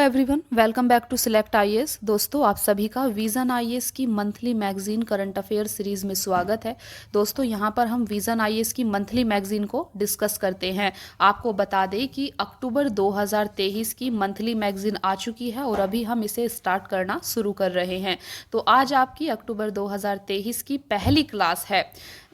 Everyone, welcome back to select IAS. दोस्तों, आप सभी का विजन आईएएस की monthly magazine current affair series में स्वागत है। दोस्तों, यहाँ पर हम विजन आईएएस की मंथली मैगजीन को डिस्कस करते हैं। आपको बता दें कि अक्टूबर 2023 की मंथली मैगजीन आ चुकी है और अभी हम इसे स्टार्ट करना शुरू कर रहे हैं। तो आज आपकी अक्टूबर 2023 की पहली क्लास है।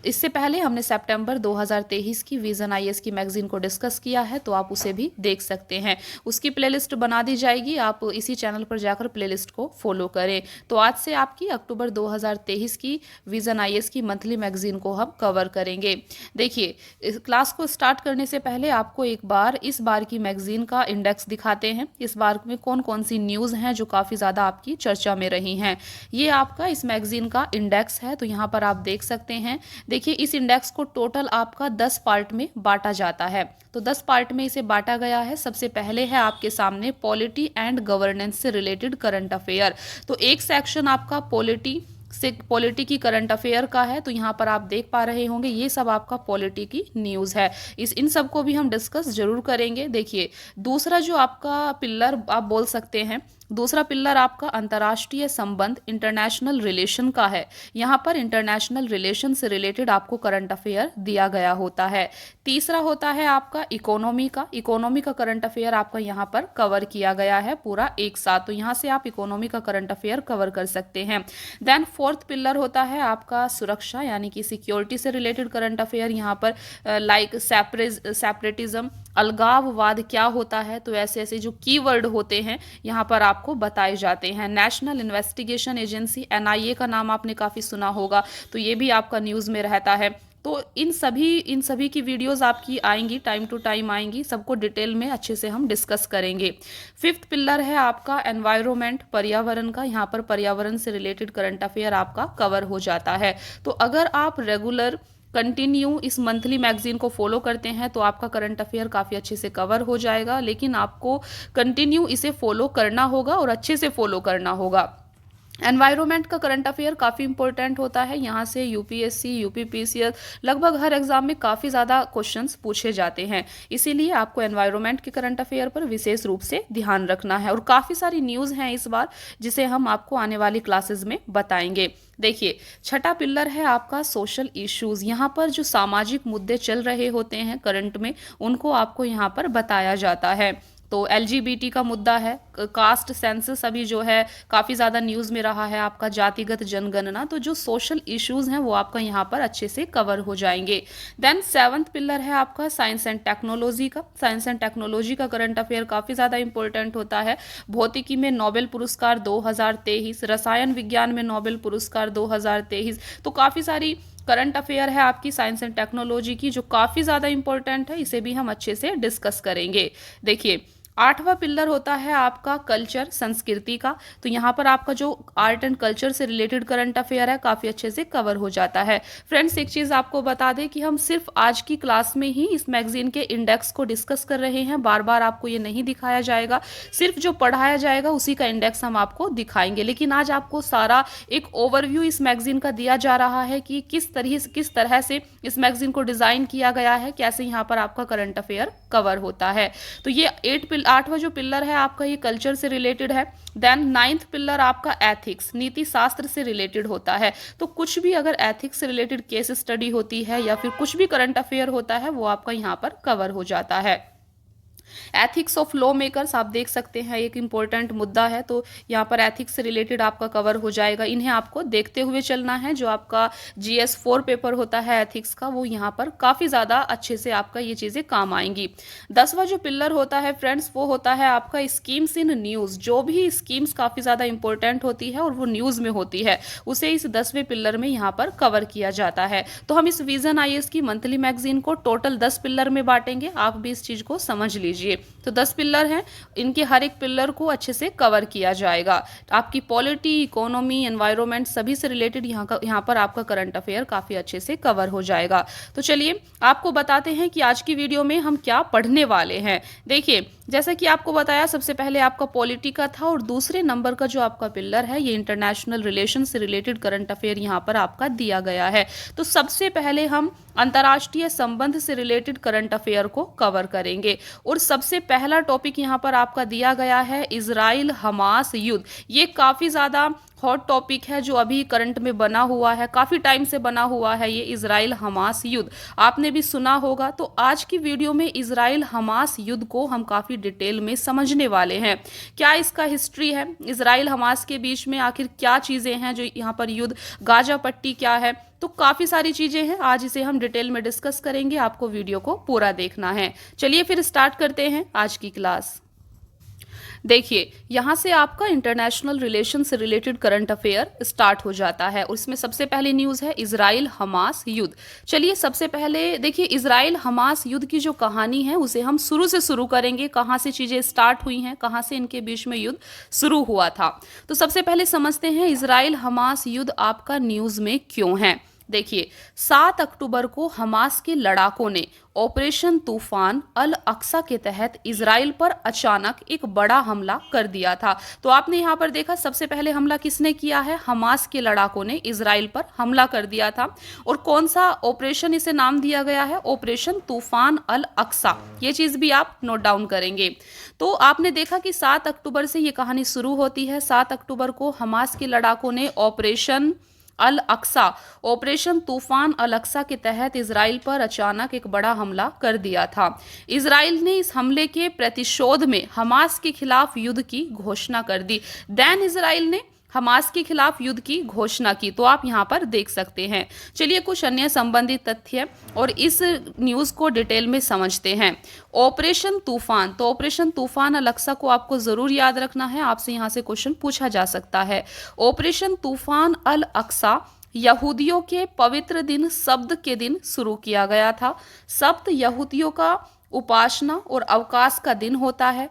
इससे पहले हमने सितंबर 2023 की विजन आईएएस की मैगजीन को डिस्कस किया है, तो आप उसे भी देख सकते हैं। उसकी प्लेलिस्ट बना दी जाएगी, आप इसी चैनल पर जाकर प्लेलिस्ट को फॉलो करें। तो आज से आपकी अक्टूबर 2023 की विजन आईएएस की मंथली मैगजीन को हम कवर करेंगे। देखिए, इस क्लास को स्टार्ट करने से पहले आपको एक बार इस बार की मैगजीन का इंडेक्स दिखाते हैं। इस बार में कौन कौन सी न्यूज़ हैं जो काफ़ी ज़्यादा आपकी चर्चा में रही हैं। ये आपका इस मैगजीन का इंडेक्स है, तो यहाँ पर आप देख सकते हैं। देखिए, इस इंडेक्स को टोटल आपका 10 पार्ट में बांटा जाता है। तो 10 पार्ट में इसे बांटा गया है। सबसे पहले है आपके सामने पॉलिटी एंड गवर्नेंस से रिलेटेड करंट अफेयर। तो एक सेक्शन आपका पॉलिटी की करंट अफेयर का है। तो यहाँ पर आप देख पा रहे होंगे, ये सब आपका पॉलिटी की न्यूज़ है। इन सब को भी हम डिस्कस जरूर करेंगे। देखिए, दूसरा जो आपका पिलर आप बोल सकते हैं, दूसरा पिलर आपका अंतर्राष्ट्रीय संबंध इंटरनेशनल रिलेशन का है। यहाँ पर इंटरनेशनल रिलेशन से रिलेटेड आपको करंट अफेयर दिया गया होता है। तीसरा होता है आपका इकोनॉमी का करंट अफेयर आपका यहाँ पर कवर किया गया है पूरा एक साथ। तो यहाँ से आप इकोनॉमी का करंट अफेयर कवर कर सकते हैं। देन फोर्थ पिलर होता है आपका सुरक्षा यानी कि सिक्योरिटी से रिलेटेड करंट अफेयर। यहाँ पर लाइक सेपरेटिज्म, अलगाववाद क्या होता है, तो ऐसे ऐसे जो कीवर्ड होते हैं यहाँ पर आपको बताए जाते हैं। नेशनल इन्वेस्टिगेशन एजेंसी एनआईए का नाम आपने काफ़ी सुना होगा, तो ये भी आपका न्यूज़ में रहता है। तो इन सभी की वीडियोस आपकी आएंगी, टाइम टू टाइम आएंगी, सबको डिटेल में अच्छे से हम डिस्कस करेंगे। फिफ्थ पिलर है आपका एनवायरनमेंट, पर्यावरण का। यहाँ पर पर्यावरण से रिलेटेड करंट अफेयर आपका कवर हो जाता है। तो अगर आप रेगुलर कंटिन्यू इस मंथली मैगजीन को फॉलो करते हैं तो आपका करंट अफेयर काफ़ी अच्छे से कवर हो जाएगा। लेकिन आपको कंटिन्यू इसे फॉलो करना होगा और अच्छे से फॉलो करना होगा। एनवायरनमेंट का करंट अफेयर काफ़ी इंपॉर्टेंट होता है। यहाँ से यूपीएससी, यूपीपीसीएस लगभग हर एग्जाम में काफ़ी ज़्यादा क्वेश्चंस पूछे जाते हैं। इसीलिए आपको एनवायरनमेंट के करंट अफेयर पर विशेष रूप से ध्यान रखना है। और काफ़ी सारी न्यूज़ हैं इस बार, जिसे हम आपको आने वाली क्लासेस में बताएंगे। देखिए, छठा पिलर है आपका सोशल इश्यूज। यहाँ पर जो सामाजिक मुद्दे चल रहे होते हैं करंट में, उनको आपको यहाँ पर बताया जाता है। तो एलजीबीटी का मुद्दा है, कास्ट सेंसस अभी जो है काफ़ी ज़्यादा न्यूज़ में रहा है, आपका जातिगत जनगणना। तो जो सोशल इश्यूज़ हैं वो आपका यहाँ पर अच्छे से कवर हो जाएंगे। देन सेवंथ पिलर है आपका साइंस एंड टेक्नोलॉजी का। साइंस एंड टेक्नोलॉजी का करंट अफेयर काफ़ी ज़्यादा इंपॉर्टेंट होता है। भौतिकी में नोबेल पुरस्कार 2023, रसायन विज्ञान में नोबेल पुरस्कार 2023। तो काफ़ी सारी करंट अफेयर है आपकी साइंस एंड टेक्नोलॉजी की जो काफ़ी ज़्यादा इंपॉर्टेंट है। इसे भी हम अच्छे से डिस्कस करेंगे। देखिए, आठवां पिलर होता है आपका कल्चर, संस्कृति का। तो यहाँ पर आपका जो आर्ट एंड कल्चर से रिलेटेड करंट अफेयर है काफ़ी अच्छे से कवर हो जाता है। फ्रेंड्स, एक चीज़ आपको बता दें कि हम सिर्फ आज की क्लास में ही इस मैगजीन के इंडेक्स को डिस्कस कर रहे हैं। बार बार आपको ये नहीं दिखाया जाएगा, सिर्फ जो पढ़ाया जाएगा उसी का इंडेक्स हम आपको दिखाएंगे। लेकिन आज आपको सारा एक ओवरव्यू इस मैगजीन का दिया जा रहा है कि किस तरह से इस मैगजीन को डिज़ाइन किया गया है, कैसे यहाँ पर आपका करंट अफेयर कवर होता है। तो ये आठवां जो पिलर है आपका ये कल्चर से रिलेटेड है। देन नाइन्थ पिलर आपका एथिक्स, नीति शास्त्र से रिलेटेड होता है। तो कुछ भी अगर एथिक्स से रिलेटेड केस स्टडी होती है या फिर कुछ भी करंट अफेयर होता है वो आपका यहाँ पर कवर हो जाता है। एथिक्स ऑफ लॉ मेकर्स आप देख सकते हैं, एक इंपॉर्टेंट मुद्दा है। तो यहाँ पर एथिक्स से रिलेटेड आपका कवर हो जाएगा। इन्हें आपको देखते हुए चलना है। जो आपका GS4 पेपर होता है एथिक्स का, वो यहाँ पर काफ़ी ज़्यादा अच्छे से आपका ये चीज़ें काम आएंगी। 10वां जो पिलर होता है फ्रेंड्स, वो होता है आपका स्कीम्स इन न्यूज़। जो भी स्कीम्स काफ़ी ज़्यादा इंपॉर्टेंट होती है और वो न्यूज़ में होती है, उसे इस 10वें पिलर में यहाँ पर कवर किया जाता है। तो हम इस विजन आईएएस की मंथली मैगजीन को टोटल 10 पिलर में बांटेंगे। आप भी इस चीज़ को समझ लीजिए। तो 10 पिलर हैं, इनके हर एक पिलर को अच्छे से कवर किया जाएगा। आपकी पॉलिटी, इकोनॉमी, एनवायरनमेंट सभी से रिलेटेड यहाँ पर आपका करंट अफेयर काफ़ी अच्छे से कवर हो जाएगा। तो चलिए आपको बताते हैं कि आज की वीडियो में हम क्या पढ़ने वाले हैं। देखिए, जैसा कि आपको बताया, सबसे पहले आपका पॉलिटी का था और दूसरे नंबर का जो आपका पिलर है ये इंटरनेशनल रिलेशन से रिलेटेड करंट अफेयर यहाँ पर आपका दिया गया है। तो सबसे पहले हम अंतर्राष्ट्रीय संबंध से रिलेटेड करंट अफेयर को कवर करेंगे और सबसे पहला टॉपिक यहाँ पर आपका दिया गया है इजराइल हमास युद्ध। ये काफ़ी ज़्यादा हॉट टॉपिक है जो अभी करंट में बना हुआ है, काफ़ी टाइम से बना हुआ है ये इजराइल हमास युद्ध, आपने भी सुना होगा। तो आज की वीडियो में इजराइल हमास युद्ध को हम काफ़ी डिटेल में समझने वाले हैं। क्या इसका हिस्ट्री है, इजराइल हमास के बीच में आखिर क्या चीज़ें हैं जो यहाँ पर युद्ध, गाजा पट्टी क्या है, तो काफ़ी सारी चीज़ें हैं। आज इसे हम डिटेल में डिस्कस करेंगे, आपको वीडियो को पूरा देखना है। चलिए फिर स्टार्ट करते हैं आज की क्लास। देखिए, यहाँ से आपका इंटरनेशनल रिलेशन से रिलेटेड करंट अफेयर स्टार्ट हो जाता है। उसमें सबसे पहली न्यूज़ है इजराइल हमास युद्ध। चलिए सबसे पहले देखिए, इजराइल हमास युद्ध की जो कहानी है उसे हम शुरू से शुरू करेंगे, कहाँ से चीज़ें स्टार्ट हुई हैं, कहाँ से इनके बीच में युद्ध शुरू हुआ था। तो सबसे पहले समझते हैं इजराइल हमास युद्ध आपका न्यूज़ में क्यों है। देखिए, 7 अक्टूबर को हमास के लड़ाकों ने ऑपरेशन तूफान अल अक्सा के तहत इजराइल पर अचानक एक बड़ा हमला कर दिया था। तो आपने यहाँ पर देखा, सबसे पहले हमला किसने किया है, हमास के लड़ाकों ने इजराइल पर हमला कर दिया था। और कौन सा ऑपरेशन इसे नाम दिया गया है, ऑपरेशन तूफान अल अक्सा। ये चीज़ भी आप नोट डाउन करेंगे। तो आपने देखा कि 7 अक्टूबर से ये कहानी शुरू होती है। 7 अक्टूबर को हमास के लड़ाकों ने ऑपरेशन अल अक्सा, ऑपरेशन तूफान अल अक्सा के तहत इजराइल पर अचानक एक बड़ा हमला कर दिया था। इजराइल ने इस हमले के प्रतिशोध में हमास के खिलाफ युद्ध की घोषणा कर दी। देन इजराइल ने हमास के खिलाफ युद्ध की घोषणा की, तो आप यहाँ पर देख सकते हैं। चलिए कुछ अन्य संबंधित तथ्य और इस न्यूज़ को डिटेल में समझते हैं। ऑपरेशन तूफान, तो ऑपरेशन तूफान अल अक्सा को आपको ज़रूर याद रखना है, आपसे यहाँ से क्वेश्चन पूछा जा सकता है। ऑपरेशन तूफान अल अक्सा यहूदियों के पवित्र दिन सब्त के दिन शुरू किया गया था। सब्त यहूदियों का उपासना और अवकाश का दिन होता है।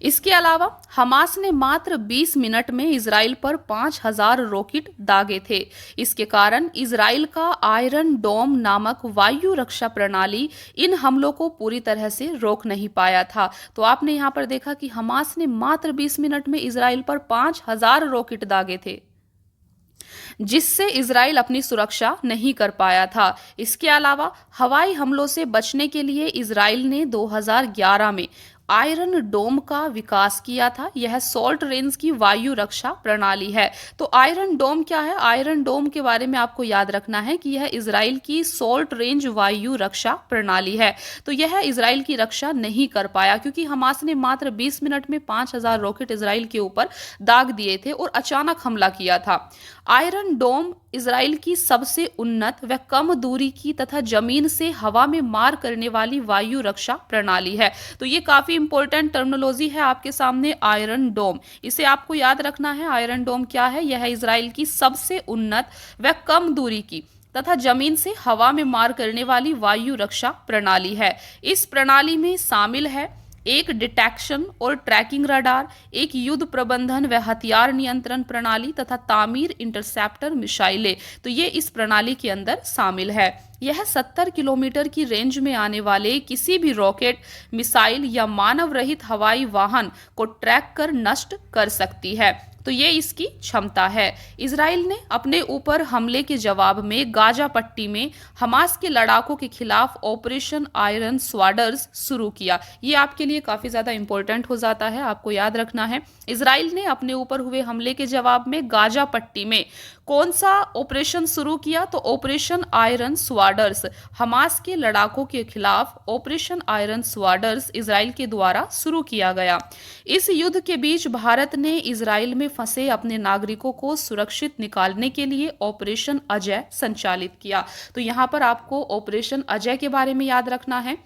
इसके अलावा हमास ने मात्र 20 मिनट में इजराइल पर 5000 रॉकेट दागे थे। इसके कारण इजराइल का आयरन डोम नामक वायु रक्षा प्रणाली इन हमलों को पूरी तरह से रोक नहीं पाया था। तो आपने यहाँ पर देखा कि हमास ने मात्र 20 मिनट में इजराइल पर 5000 रॉकेट दागे थे, जिससे इजराइल अपनी सुरक्षा नहीं कर पाया था। इसके अलावा हवाई हमलों से बचने के लिए इजराइल ने 2011 में आयरन डोम का विकास किया था। यह सॉल्ट रेंज की वायु रक्षा प्रणाली है। तो आयरन डोम क्या है, आयरन डोम के बारे में आपको याद रखना है कि यह इजराइल की सॉल्ट रेंज वायु रक्षा प्रणाली है। तो यह इजराइल की रक्षा नहीं कर पाया क्योंकि हमास ने मात्र 20 मिनट में 5000 रॉकेट इजराइल के ऊपर दाग दिए थे और अचानक हमला किया था। आयरन डोम इजराइल की सबसे उन्नत व कम दूरी की तथा जमीन से हवा में मार करने वाली वायु रक्षा प्रणाली है। तो ये काफी इंपॉर्टेंट टर्मिनोलॉजी है आपके सामने, आयरन डोम, इसे आपको याद रखना है। आयरन डोम क्या है, यह इजराइल की सबसे उन्नत व कम दूरी की तथा जमीन से हवा में मार करने वाली वायु रक्षा प्रणाली है। इस प्रणाली में शामिल है एक डिटेक्शन और ट्रैकिंग रडार, एक युद्ध प्रबंधन व हथियार नियंत्रण प्रणाली तथा तामीर इंटरसेप्टर मिसाइलें। तो ये इस प्रणाली के अंदर शामिल है। यह 70 किलोमीटर की रेंज में आने वाले किसी भी रॉकेट, मिसाइल या मानव रहित हवाई वाहन को ट्रैक कर नष्ट कर सकती है। तो ये इसकी क्षमता है। इजराइल ने अपने ऊपर हमले के जवाब में गाजा पट्टी में हमास के लड़ाकों के खिलाफ ऑपरेशन आयरन स्वाडर्स शुरू किया। ये आपके लिए काफी ज्यादा इंपॉर्टेंट हो जाता है, आपको याद रखना है। इजराइल ने अपने ऊपर हुए हमले के जवाब में गाजा पट्टी में कौन सा ऑपरेशन शुरू किया, तो ऑपरेशन आयरन स्वाडर्स। हमास के लड़ाकों के खिलाफ ऑपरेशन आयरन स्वाडर्स इजराइल के द्वारा शुरू किया गया। इस युद्ध के बीच भारत ने इजराइल में फंसे अपने नागरिकों को सुरक्षित निकालने के लिए ऑपरेशन अजय संचालित किया। तो यहाँ पर आपको ऑपरेशन अजय के बारे में याद रखना है।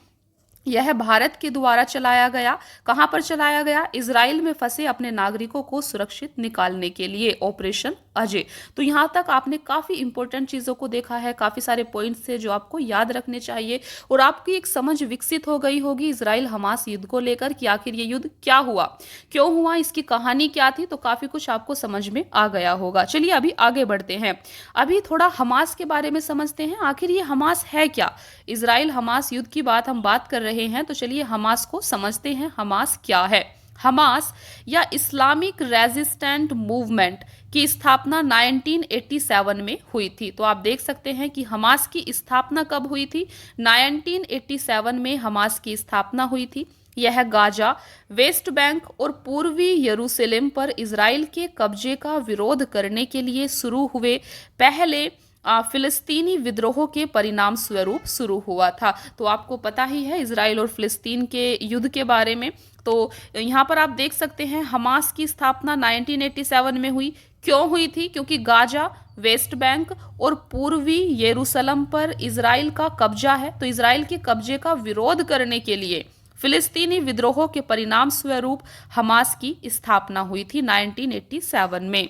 यह भारत के द्वारा चलाया गया, कहां पर चलाया गया, इजराइल में फंसे अपने नागरिकों को सुरक्षित निकालने के लिए ऑपरेशन अजय। तो यहाँ तक आपने काफ़ी इंपॉर्टेंट चीज़ों को देखा है, काफ़ी सारे पॉइंट्स थे जो आपको याद रखने चाहिए और आपकी एक समझ विकसित हो गई होगी इजराइल हमास युद्ध को लेकर कि आखिर ये युद्ध क्या हुआ, क्यों हुआ, इसकी कहानी क्या थी। तो काफ़ी कुछ आपको समझ में आ गया होगा। चलिए अभी आगे बढ़ते हैं। अभी थोड़ा हमास के बारे में समझते हैं, आखिर ये हमास है क्या। इजराइल हमास युद्ध की बात कर रहे हैं, तो चलिए हमास को समझते हैं। हमास क्या है। हमास या इस्लामिक रेजिस्टेंट मूवमेंट की स्थापना 1987 में हुई थी। तो आप देख सकते हैं कि हमास की स्थापना कब हुई थी। 1987 में हमास की स्थापना हुई थी। यह गाजा, वेस्ट बैंक और पूर्वी यरूशलेम पर इजराइल के कब्जे का विरोध करने के लिए शुरू हुए पहले फिलिस्तीनी विद्रोह के परिणाम स्वरूप शुरू हुआ था। तो आपको पता ही है इजराइल और फिलिस्तीन के युद्ध के बारे में। तो यहाँ पर आप देख सकते हैं हमास की स्थापना 1987 में हुई। क्यों हुई थी? क्योंकि गाजा, वेस्ट बैंक और पूर्वी यरूशलेम पर इजराइल का कब्जा है। तो इजराइल के कब्जे का विरोध करने के लिए फिलिस्तीनी विद्रोह के परिणाम स्वरूप हमास की स्थापना हुई थी 1987 में।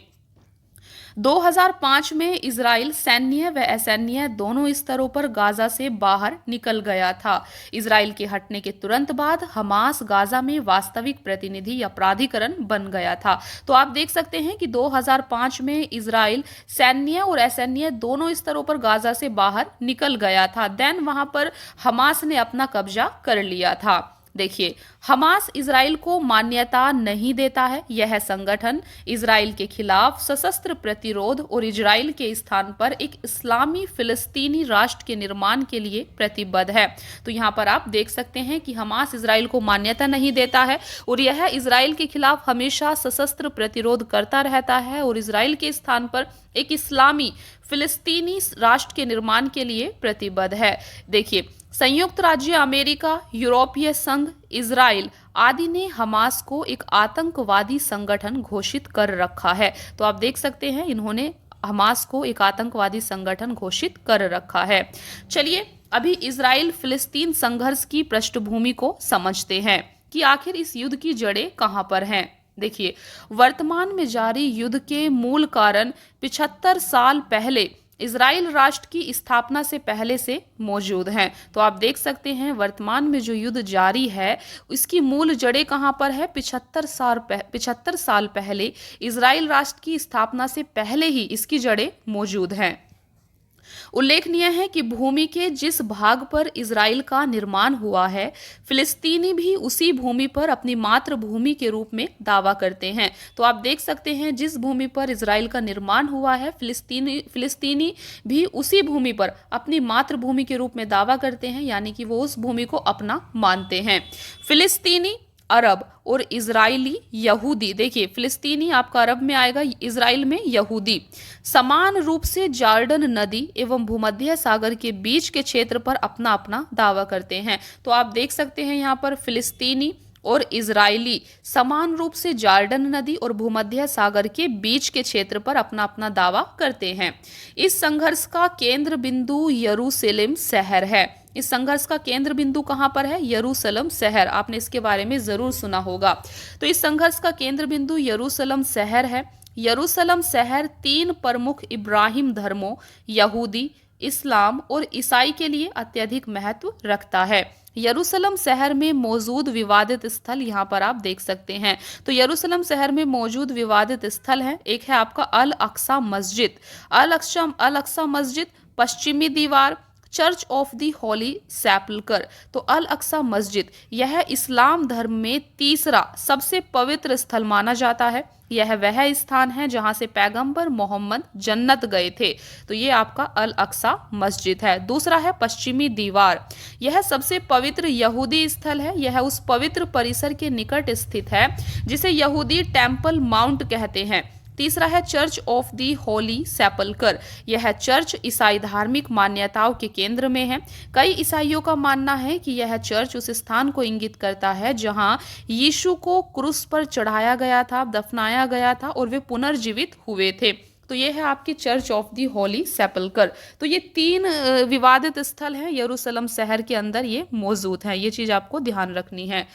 2005 में इजराइल सैन्य व असैन्य दोनों स्तरों पर गाजा से बाहर निकल गया था। इजराइल के हटने के तुरंत बाद हमास गाजा में वास्तविक प्रतिनिधि या प्राधिकरण बन गया था। तो आप देख सकते हैं कि 2005 में इजराइल सैन्य और असैन्य दोनों स्तरों पर गाजा से बाहर निकल गया था। देन वहां पर हमास ने अपना कब्जा कर लिया था। देखिए, हमास इजराइल को मान्यता नहीं देता है। यह संगठन इजराइल के खिलाफ सशस्त्र प्रतिरोध और इजराइल के स्थान पर एक इस्लामी फिलिस्तीनी राष्ट्र के निर्माण के लिए प्रतिबद्ध है। तो यहाँ पर आप देख सकते हैं कि हमास इजराइल को मान्यता नहीं देता है और यह इजराइल के खिलाफ हमेशा सशस्त्र प्रतिरोध करता रहता है और इजराइल के स्थान पर एक इस्लामी फिलिस्तीनी राष्ट्र के निर्माण के लिए प्रतिबद्ध है। देखिए, संयुक्त राज्य अमेरिका, यूरोपीय संघ, इजराइल आदि ने हमास को एक आतंकवादी संगठन घोषित कर रखा है। तो आप देख सकते हैं इन्होंने हमास को एक आतंकवादी संगठन घोषित कर रखा है। चलिए अभी इजराइल फिलिस्तीन संघर्ष की पृष्ठभूमि को समझते हैं कि आखिर इस युद्ध की जड़ें कहां पर हैं। देखिए, वर्तमान में जारी युद्ध के मूल कारण 75 साल पहले इजराइल राष्ट्र की स्थापना से पहले से मौजूद हैं। तो आप देख सकते हैं वर्तमान में जो युद्ध जारी है इसकी मूल जड़ें कहां पर है। 75 साल पहले इजराइल राष्ट्र की स्थापना से पहले ही इसकी जड़ें मौजूद हैं। उल्लेखनीय है कि भूमि के जिस भाग पर इजराइल का निर्माण हुआ है, फिलिस्तीनी भी उसी भूमि पर अपनी मातृभूमि के रूप में दावा करते हैं। तो आप देख सकते हैं जिस भूमि पर इजराइल का निर्माण हुआ है, फिलिस्तीनी भी उसी भूमि पर अपनी मातृभूमि के रूप में दावा करते हैं, यानी कि वो उस भूमि को अपना मानते हैं। फिलिस्तीनी, अरब और इजरायली यहूदी, देखिए फिलिस्तीनी आपका अरब में आएगा, इजराइल में यहूदी, समान रूप से जॉर्डन नदी एवं भूमध्य सागर के बीच के क्षेत्र पर अपना अपना दावा करते हैं। तो आप देख सकते हैं यहाँ पर फिलिस्तीनी और इजरायली समान रूप से जॉर्डन नदी और भूमध्य सागर के बीच के क्षेत्र पर अपना अपना दावा करते हैं। इस संघर्ष का केंद्र बिंदु यरूशलेम शहर है। इस संघर्ष का केंद्र बिंदु कहां पर है? यरूशलेम शहर। आपने इसके बारे में जरूर सुना होगा। तो इस संघर्ष का केंद्र बिंदु यरूशलेम शहर है। यरूशलेम शहर 3 प्रमुख इब्राहिम धर्मों यहूदी, इस्लाम और ईसाई के लिए अत्यधिक महत्व रखता है। यरूशलेम शहर में मौजूद विवादित स्थल यहाँ पर आप देख सकते हैं। तो यरूशलेम शहर में मौजूद विवादित स्थल है, एक है आपका अल अक्सा मस्जिद, अल अक्सा मस्जिद, पश्चिमी दीवार, चर्च ऑफ दी होली सेपल्कर। तो अल अक्सा मस्जिद यह इस्लाम धर्म में तीसरा सबसे पवित्र स्थल माना जाता है। यह वह स्थान है जहां से पैगंबर मोहम्मद जन्नत गए थे। तो ये आपका अल अक्सा मस्जिद है। दूसरा है पश्चिमी दीवार, यह सबसे पवित्र यहूदी स्थल है। यह उस पवित्र परिसर के निकट स्थित है जिसे यहूदी टेम्पल माउंट कहते हैं। तीसरा है चर्च ऑफ दी होली सेपल्कर, यह चर्च ईसाई धार्मिक मान्यताओं के केंद्र में है। कई ईसाइयों का मानना है कि यह चर्च उस स्थान को इंगित करता है जहां यीशु को क्रूस पर चढ़ाया गया था, दफनाया गया था और वे पुनर्जीवित हुए थे। तो ये है आपकी चर्च ऑफ दी होली सेपल्कर। तो ये 3 विवादित स्थल हैं यरूशलेम शहर के अंदर, ये मौजूद हैं। ये चीज आपको ध्यान रखनी है।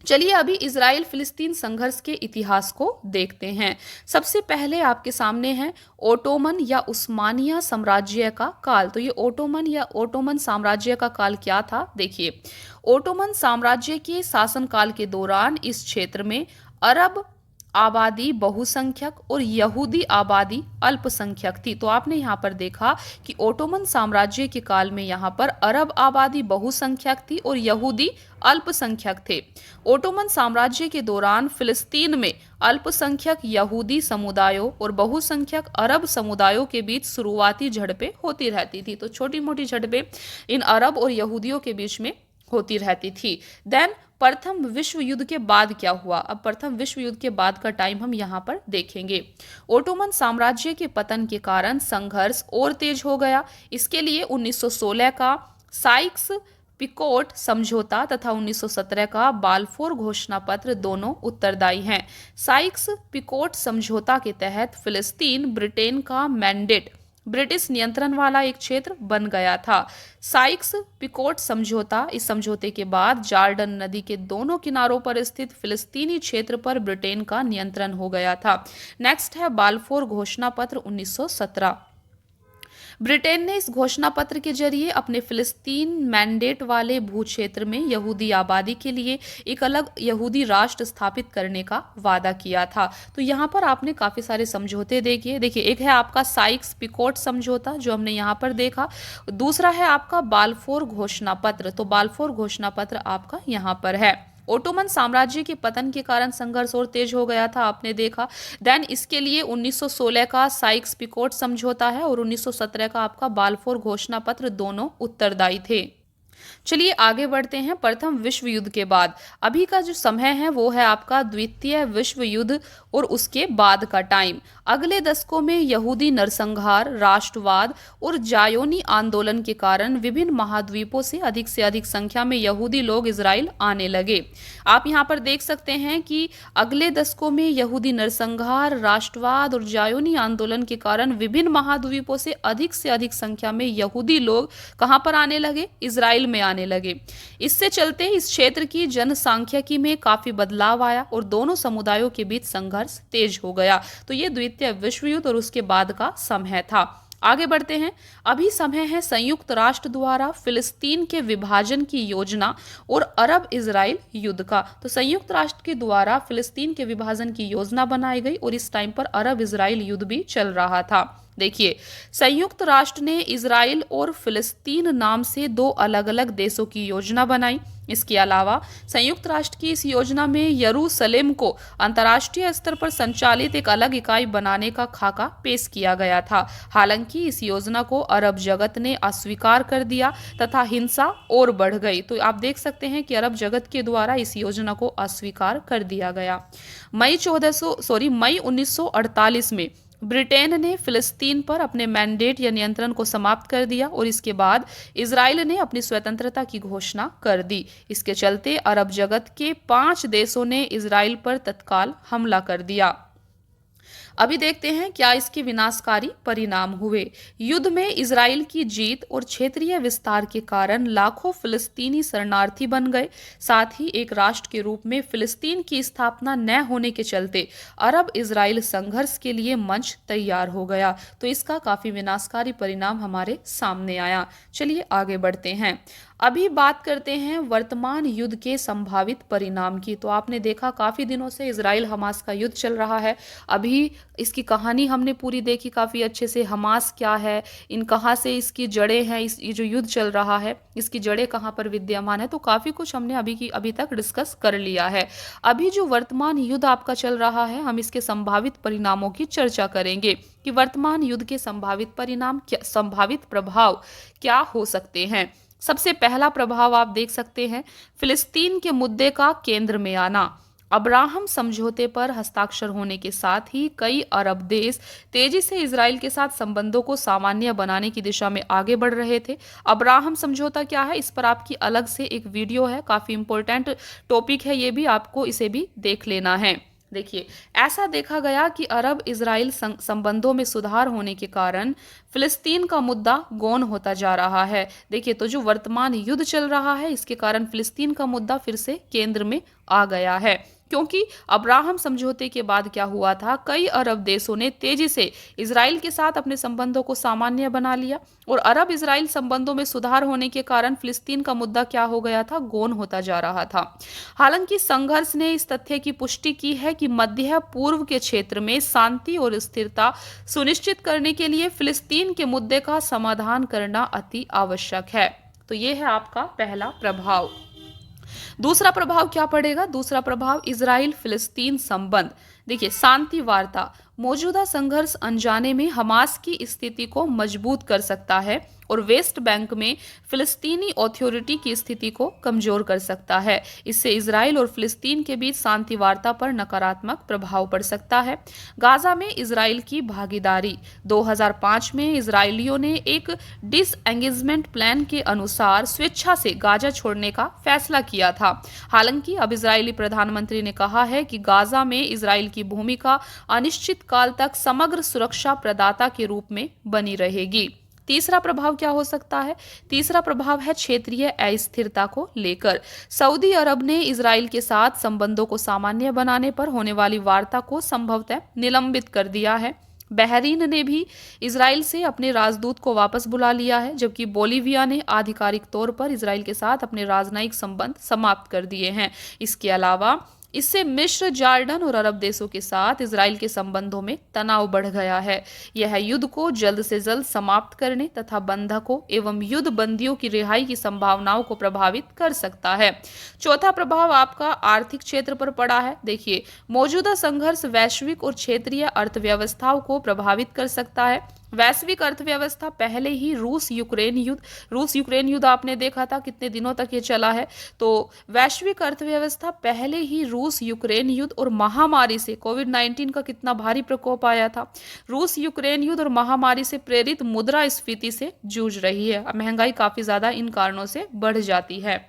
चलिए अभी इजराइल फिलिस्तीन संघर्ष के इतिहास को देखते हैं। सबसे पहले आपके सामने है ओटोमन या उस्मानिया साम्राज्य का काल। तो ये ओटोमन साम्राज्य का काल क्या था, देखिए। ओटोमन साम्राज्य के शासनकाल के दौरान इस क्षेत्र में अरब आबादी बहुसंख्यक और यहूदी आबादी अल्पसंख्यक थी। तो आपने यहाँ पर देखा कि ओटोमन साम्राज्य के काल में यहाँ पर अरब आबादी बहुसंख्यक थी और यहूदी अल्पसंख्यक थे। ओटोमन साम्राज्य के दौरान फिलिस्तीन में अल्पसंख्यक यहूदी समुदायों और बहुसंख्यक अरब समुदायों के बीच शुरुआती झड़पें होती रहती थी। तो छोटी मोटी झड़पें इन अरब और यहूदियों के बीच में होती रहती थी। देन प्रथम विश्व युद्ध के बाद क्या हुआ, अब प्रथम विश्व युद्ध के बाद का टाइम हम यहाँ पर देखेंगे। ओटोमन साम्राज्य के पतन के कारण संघर्ष और तेज हो गया। इसके लिए 1916 का साइक्स पिकोट समझौता तथा 1917 का बाल्फोर घोषणा पत्र दोनों उत्तरदायी हैं। साइक्स पिकोट समझौता के तहत फिलिस्तीन ब्रिटेन का मैंडेट ब्रिटिश नियंत्रण वाला एक क्षेत्र बन गया था। साइक्स पिकोट समझौता, इस समझौते के बाद जॉर्डन नदी के दोनों किनारों पर स्थित फिलिस्तीनी क्षेत्र पर ब्रिटेन का नियंत्रण हो गया था। नेक्स्ट है बाल्फोर घोषणा पत्र 1917। ब्रिटेन ने इस घोषणा पत्र के जरिए अपने फिलिस्तीन मैंडेट वाले भूक्षेत्र में यहूदी आबादी के लिए एक अलग यहूदी राष्ट्र स्थापित करने का वादा किया था। तो यहाँ पर आपने काफी सारे समझौते देखिए, एक है आपका साइक्स पिकोट समझौता जो हमने यहाँ पर देखा, दूसरा है आपका बाल्फोर घोषणा पत्र। तो बाल्फोर घोषणा पत्र आपका यहाँ पर है। ओटोमन साम्राज्य के पतन के कारण संघर्ष और तेज हो गया था, आपने देखा। देन इसके लिए 1916 का साइक्स पिकोट समझौता है और 1917 का आपका बाल्फोर घोषणा पत्र दोनों उत्तरदायी थे। चलिए आगे बढ़ते हैं। प्रथम विश्व युद्ध के बाद अभी का जो समय है वो है आपका द्वितीय विश्व युद्ध और उसके बाद का टाइम। अगले दशकों में यहूदी नरसंहार, राष्ट्रवाद और जायोनी आंदोलन के कारण विभिन्न महाद्वीपों से अधिक संख्या में यहूदी लोग इजराइल आने लगे। आप यहाँ पर देख सकते हैं कि अगले दशकों में यहूदी नरसंहार, राष्ट्रवाद और जायोनी आंदोलन के कारण विभिन्न महाद्वीपों से अधिक संख्या में यहूदी लोग कहाँ पर आने लगे, इजराइल में आने लगे। इससे चलते इस क्षेत्र की जनसांख्यिकी में काफी बदलाव आया और दोनों समुदायों के बीच संघर्ष तेज हो गया। तो ये द्वितीय विश्व युद्ध और उसके बाद का समय था। आगे बढ़ते हैं। अभी समय है संयुक्त राष्ट्र द्वारा फिलिस्तीन के विभाजन की योजना और अरब इजराइल युद्ध का। तो संयुक्त राष्ट्र के द्वारा फिलिस्तीन के विभाजन की योजना बनाई गई और इस टाइम पर अरब इजराइल युद्ध भी चल रहा था। देखिए, संयुक्त राष्ट्र ने इजराइल और फिलिस्तीन नाम से दो अलग अलग देशों की योजना बनाई। इसके अलावा संयुक्त राष्ट्र की इस योजना में यरूशलेम को अंतर्राष्ट्रीय स्तर पर संचालित एक अलग इकाई बनाने का खाका पेश किया गया था। हालांकि इस योजना को अरब जगत ने अस्वीकार कर दिया तथा हिंसा और बढ़ गई। तो आप देख सकते हैं कि अरब जगत के द्वारा इस योजना को अस्वीकार कर दिया गया। मई 1948 में ब्रिटेन ने फिलिस्तीन पर अपने मैंडेट या नियंत्रण को समाप्त कर दिया और इसके बाद इजराइल ने अपनी स्वतंत्रता की घोषणा कर दी। इसके चलते अरब जगत के 5 देशों ने इजराइल पर तत्काल हमला कर दिया। अभी देखते हैं क्या इसके विनाशकारी परिणाम हुए। युद्ध में इजराइल की जीत और क्षेत्रीय विस्तार के कारण लाखों फिलिस्तीनी शरणार्थी बन गए। साथ ही एक राष्ट्र के रूप में फिलिस्तीन की स्थापना न होने के चलते अरब इजराइल संघर्ष के लिए मंच तैयार हो गया। तो इसका काफी विनाशकारी परिणाम हमारे सामने आया। चलिए आगे बढ़ते हैं। अभी बात करते हैं वर्तमान युद्ध के संभावित परिणाम की। तो आपने देखा काफी दिनों से इजराइल हमास का युद्ध चल रहा है। अभी इसकी कहानी हमने पूरी देखी काफी अच्छे से। हमास क्या है, इन कहाँ से इसकी जड़ें हैं, ये जो युद्ध चल रहा है इसकी जड़ें कहाँ पर विद्यमान है। तो काफी कुछ हमने अभी तक डिस्कस कर लिया है। अभी जो वर्तमान युद्ध आपका चल रहा है हम इसके संभावित परिणामों की चर्चा करेंगे कि वर्तमान युद्ध के संभावित परिणाम, संभावित प्रभाव क्या हो सकते हैं। सबसे पहला प्रभाव आप देख सकते हैं, फिलिस्तीन के मुद्दे का केंद्र में आना। अब्राहम समझौते पर हस्ताक्षर होने के साथ ही कई अरब देश तेजी से इजराइल के साथ संबंधों को सामान्य बनाने की दिशा में आगे बढ़ रहे थे। अब्राहम समझौता क्या है, इस पर आपकी अलग से एक वीडियो है, काफी इंपॉर्टेंट टॉपिक है ये भी, आपको इसे भी देख लेना है। देखिए, ऐसा देखा गया कि अरब इजराइल संबंधों में सुधार होने के कारण फिलिस्तीन का मुद्दा गौण होता जा रहा है। देखिए, तो जो वर्तमान युद्ध चल रहा है, इसके कारण फिलिस्तीन का मुद्दा फिर से केंद्र में आ गया है, क्योंकि अब्राहम समझौते के बाद क्या हुआ था, कई अरब देशों ने तेजी से इजराइल के साथ अपने संबंधों को सामान्य बना लिया और अरब इजराइल संबंधों में सुधार होने के कारण फिलिस्तीन का मुद्दा क्या हो गया था, गौण होता जा रहा था। हालांकि संघर्ष ने इस तथ्य की पुष्टि की है कि मध्य पूर्व के क्षेत्र में शांति और स्थिरता सुनिश्चित करने के लिए फिलिस्तीन के मुद्दे का समाधान करना अति आवश्यक है। तो ये है आपका पहला प्रभाव। दूसरा प्रभाव क्या पड़ेगा? दूसरा प्रभाव इजराइल फिलिस्तीन संबंध। देखिए, शांति वार्ता। मौजूदा संघर्ष अनजाने में हमास की स्थिति को मजबूत कर सकता है और वेस्ट बैंक में फिलिस्तीनी अथॉरिटी की स्थिति को कमजोर कर सकता है। इससे इजराइल और फिलिस्तीन के बीच शांति वार्ता पर नकारात्मक प्रभाव पड़ सकता है। गाजा में इजराइल की भागीदारी। 2005 में इजरायलियों ने एक डिसएंगेजमेंट प्लान के अनुसार स्वेच्छा से गाजा छोड़ने का फैसला किया था। हालांकि अब इजरायली प्रधानमंत्री ने कहा है कि गाजा में इजराइल की भूमिका अनिश्चित काल तक समग्र सुरक्षा प्रदाता के रूप में बनी रहेगी। तीसरा प्रभाव क्या हो सकता है? तीसरा प्रभाव है क्षेत्रीय अस्थिरता को लेकर। सऊदी अरब ने इजराइल के साथ संबंधों को सामान्य बनाने पर होने वाली वार्ता को संभवतः निलंबित कर दिया है। बहरीन ने भी इजराइल से अपने राजदूत को वापस बुला लिया है, जबकि बोलीविया ने आधिकारिक तौर पर इजराइल के साथ अपने राजनयिक संबंध समाप्त कर दिए हैं। इसके अलावा इससे मिस्र, जॉर्डन और अरब देशों के साथ इजराइल के संबंधों में तनाव बढ़ गया है। यह युद्ध को जल्द से जल्द समाप्त करने तथा बंधकों एवं युद्ध बंदियों की रिहाई की संभावनाओं को प्रभावित कर सकता है। चौथा प्रभाव आपका आर्थिक क्षेत्र पर पड़ा है। देखिए, मौजूदा संघर्ष वैश्विक और क्षेत्रीय अर्थव्यवस्थाओं को प्रभावित कर सकता है। वैश्विक अर्थव्यवस्था पहले ही रूस यूक्रेन युद्ध आपने देखा था कितने दिनों तक ये चला है। तो वैश्विक अर्थव्यवस्था पहले ही रूस यूक्रेन युद्ध और महामारी से, कोविड-19 का कितना भारी प्रकोप आया था, रूस यूक्रेन युद्ध और महामारी से प्रेरित मुद्रास्फीति से जूझ रही है। महंगाई काफी ज्यादा इन कारणों से बढ़ जाती है।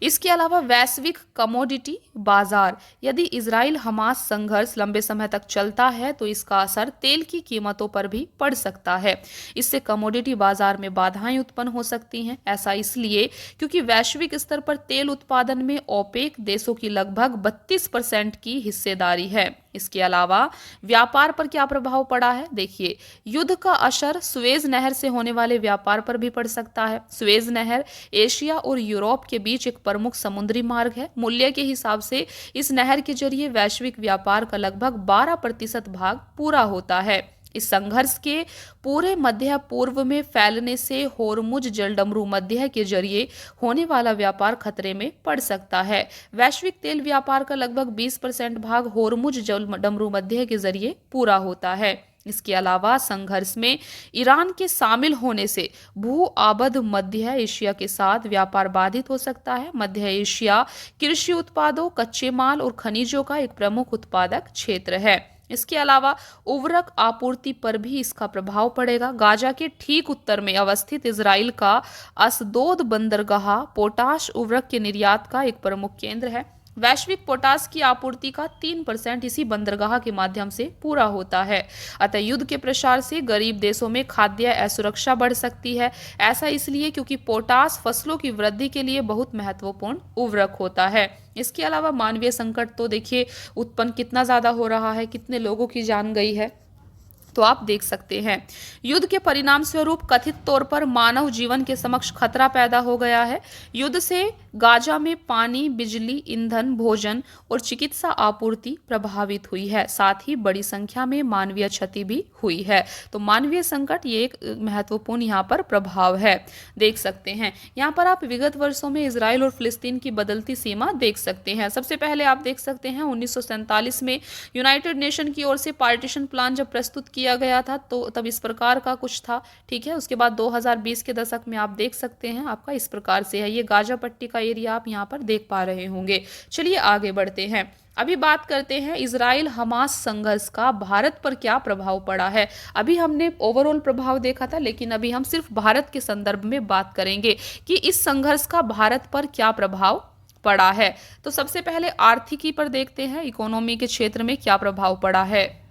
इसके अलावा वैश्विक कमोडिटी बाजार। यदि इजराइल हमास संघर्ष लंबे समय तक चलता है तो इसका असर तेल की कीमतों पर भी पड़ सकता है। इससे कमोडिटी बाजार में बाधाएं उत्पन्न हो सकती हैं। ऐसा इसलिए क्योंकि वैश्विक स्तर पर तेल उत्पादन में ओपेक देशों की लगभग 32% की हिस्सेदारी है। इसके अलावा व्यापार पर क्या प्रभाव पड़ा है? देखिए, युद्ध का असर सुएज नहर से होने वाले व्यापार पर भी पड़ सकता है। सुएज नहर एशिया और यूरोप के बीच एक प्रमुख समुद्री मार्ग है। मूल्य के हिसाब से इस नहर के जरिए वैश्विक व्यापार का लगभग 12% भाग पूरा होता है। इस संघर्ष के पूरे मध्य पूर्व में फैलने से होर्मुज जलडमरू मध्य के जरिए होने वाला व्यापार खतरे में पड़ सकता है। वैश्विक तेल व्यापार का लगभग 20% भाग होर्मुज जलडमरू मध्य के जरिए पूरा होता है। इसके अलावा संघर्ष में ईरान के शामिल होने से भू आबद्ध मध्य एशिया के साथ व्यापार बाधित हो सकता है। मध्य एशिया कृषि उत्पादों, कच्चे माल और खनिजों का एक प्रमुख उत्पादक क्षेत्र है। इसके अलावा उर्वरक आपूर्ति पर भी इसका प्रभाव पड़ेगा। गाजा के ठीक उत्तर में अवस्थित इजराइल का अस्दोद बंदरगाह पोटाश उर्वरक के निर्यात का एक प्रमुख केंद्र है। वैश्विक पोटाश की आपूर्ति का 3% इसी बंदरगाह के माध्यम से पूरा होता है। अतः युद्ध के प्रसार से गरीब देशों में खाद्य असुरक्षा बढ़ सकती है। ऐसा इसलिए क्योंकि पोटाश फसलों की वृद्धि के लिए बहुत महत्वपूर्ण उर्वरक होता है। इसके अलावा मानवीय संकट तो देखिए उत्पन्न कितना ज्यादा हो रहा है, कितने लोगों की जान गई है, तो आप देख सकते हैं। युद्ध के परिणाम स्वरूप कथित तौर पर मानव जीवन के समक्ष खतरा पैदा हो गया है। युद्ध से गाजा में पानी, बिजली, ईंधन, भोजन और चिकित्सा आपूर्ति प्रभावित हुई है। साथ ही बड़ी संख्या में मानवीय क्षति भी हुई है। तो मानवीय संकट ये एक महत्वपूर्ण यहाँ पर प्रभाव है, देख सकते हैं। यहाँ पर आप विगत वर्षों में इजराइल और फिलिस्तीन की बदलती सीमा देख सकते हैं। सबसे पहले आप देख सकते हैं 1947 में यूनाइटेड नेशन की ओर से पार्टीशन प्लान जब प्रस्तुत किया गया था तो तब इस प्रकार का कुछ था, ठीक है। उसके बाद 2020 के दशक में आप देख सकते हैं आपका इस प्रकार से है। ये गाजा पट्टी का एरिया आप यहाँ पर देख पा रहे होंगे। चलिए आगे बढ़ते हैं। अभी बात करते हैं इजराइल हमास संघर्ष का भारत पर क्या प्रभाव पड़ा है। अभी हमने ओवरऑल प्रभाव देखा था, लेकिन अभी हम सिर्फ भारत के संदर्भ में बात करेंगे कि इस संघर्ष का भारत पर क्या प्रभाव पड़ा है। तो सबसे पहले आर्थिकी पर देखते हैं, इकोनॉमी के क्षेत्र में क्या प्रभाव पड़ा है।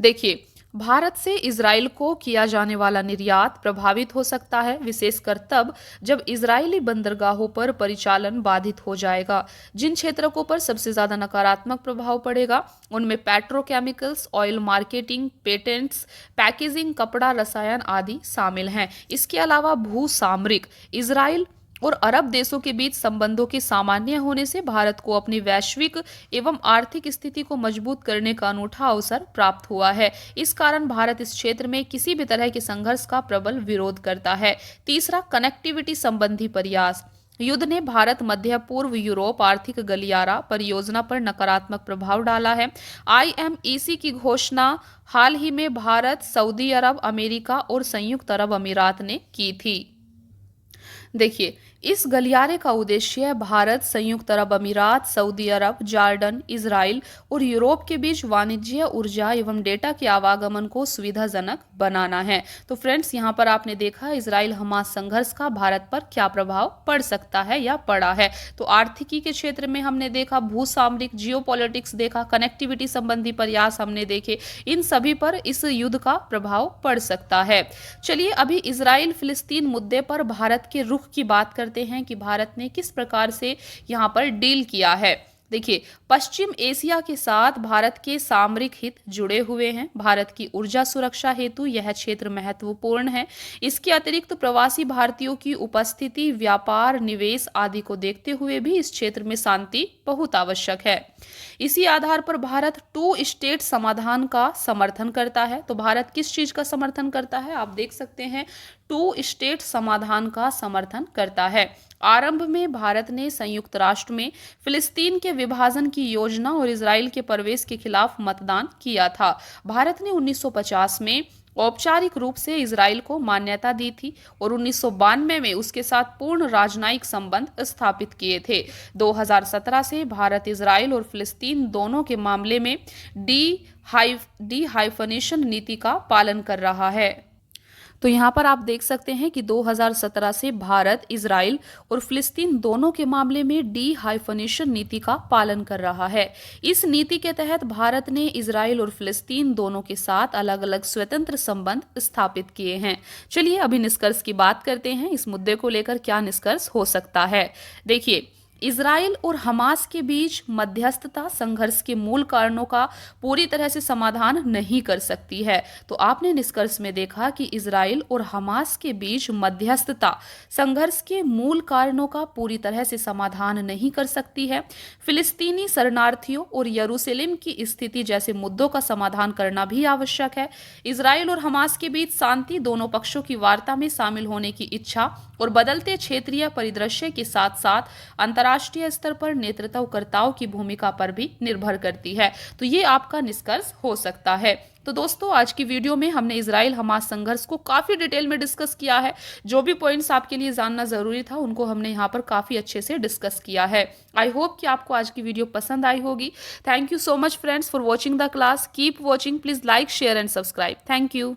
देखिए, भारत से इजराइल को किया जाने वाला निर्यात प्रभावित हो सकता है, विशेषकर तब जब इजरायली बंदरगाहों पर परिचालन बाधित हो जाएगा। जिन क्षेत्रों पर सबसे ज्यादा नकारात्मक प्रभाव पड़ेगा उनमें petrochemicals, oil marketing, patents, packaging, कपड़ा, रसायन आदि शामिल हैं। इसके अलावा भू सामरिक, इजराइल और अरब देशों के बीच संबंधों के सामान्य होने से भारत को अपनी वैश्विक एवं आर्थिक स्थिति को मजबूत करने का अनूठा अवसर प्राप्त हुआ है। इस कारण भारत इस क्षेत्र में किसी भी तरह के संघर्ष का प्रबल विरोध करता है। तीसरा, कनेक्टिविटी संबंधी प्रयास। युद्ध ने भारत, मध्य पूर्व, यूरोप आर्थिक गलियारा परियोजना पर नकारात्मक प्रभाव डाला है। IMEC की घोषणा हाल ही में भारत, सऊदी अरब, अमेरिका और संयुक्त अरब अमीरात ने की थी। देखिए, इस गलियारे का उद्देश्य भारत, संयुक्त अरब अमीरात, सऊदी अरब, जॉर्डन, इजराइल और यूरोप के बीच वाणिज्य, ऊर्जा एवं डेटा के आवागमन को सुविधाजनक बनाना है। तो फ्रेंड्स, यहाँ पर आपने देखा इजराइल हमास संघर्ष का भारत पर क्या प्रभाव पड़ सकता है या पड़ा है। तो आर्थिकी के क्षेत्र में हमने देखा, भू सामरिक, जियोपॉलिटिक्स देखा, कनेक्टिविटी संबंधी प्रयास हमने देखे, इन सभी पर इस युद्ध का प्रभाव पड़ सकता है। चलिए अभी इजराइल फिलिस्तीन मुद्दे पर भारत के रुख की बात करते हैं कि भारत ने किस प्रकार से यहां पर डील किया है। देखिए, पश्चिम एशिया के साथ भारत के सामरिक हित जुड़े हुए हैं। भारत की ऊर्जा सुरक्षा हेतु यह क्षेत्र महत्वपूर्ण है। इसके अतिरिक्त प्रवासी भारतीयों की उपस्थिति, व्यापार, निवेश आदि को देखते हुए भी इस क्षेत्र में शांति बहुत आवश्यक है। इसी आधार पर भारत 2 स्टेट समाधान का समर्थन करता है। तो भारत किस चीज का समर्थन करता है, आप देख सकते हैं 2 स्टेट समाधान का समर्थन करता है। आरंभ में भारत ने संयुक्त राष्ट्र में फिलिस्तीन के विभाजन की योजना और इजराइल के प्रवेश के खिलाफ मतदान किया था। भारत ने 1950 में औपचारिक रूप से इजराइल को मान्यता दी थी और 1992 में उसके साथ पूर्ण राजनयिक संबंध स्थापित किए थे। 2017 से भारत इजराइल और फिलिस्तीन दोनों के मामले में डी-हाइफनेशन नीति का पालन कर रहा है। तो यहाँ पर आप देख सकते हैं कि 2017 से भारत, इजराइल और फिलिस्तीन दोनों के मामले में डी-हाइफनेशन नीति का पालन कर रहा है। इस नीति के तहत भारत ने इजराइल और फिलिस्तीन दोनों के साथ अलग अलग स्वतंत्र संबंध स्थापित किए हैं। चलिए अभी निष्कर्ष की बात करते हैं, इस मुद्दे को लेकर क्या निष्कर्ष हो सकता है। देखिए, इजराइल और हमास के बीच मध्यस्थता संघर्ष के मूल कारणों का पूरी तरह से समाधान नहीं कर सकती है। तो आपने निष्कर्ष में देखा कि इजराइल और हमास के बीच मध्यस्थता संघर्ष के मूल कारणों का पूरी तरह से समाधान नहीं कर सकती है। फिलिस्तीनी शरणार्थियों और यरूशलेम की स्थिति जैसे मुद्दों का समाधान करना भी आवश्यक है। इजराइल और हमास के बीच शांति दोनों पक्षों की वार्ता में शामिल होने की इच्छा और बदलते क्षेत्रीय परिदृश्य के साथ साथ अंतर्राष्ट्रीय स्तर पर नेतृत्वकर्ताओं की भूमिका पर भी निर्भर करती है। तो ये आपका निष्कर्ष हो सकता है। तो दोस्तों, आज की वीडियो में हमने इजराइल हमास संघर्ष को काफी डिटेल में डिस्कस किया है। जो भी पॉइंट्स आपके लिए जानना जरूरी था उनको हमने यहाँ पर काफी अच्छे से डिस्कस किया है। आई होप कि आपको आज की वीडियो पसंद आई होगी। Thank you so much friends for watching the class. Keep watching, please like, share and subscribe. Thank you.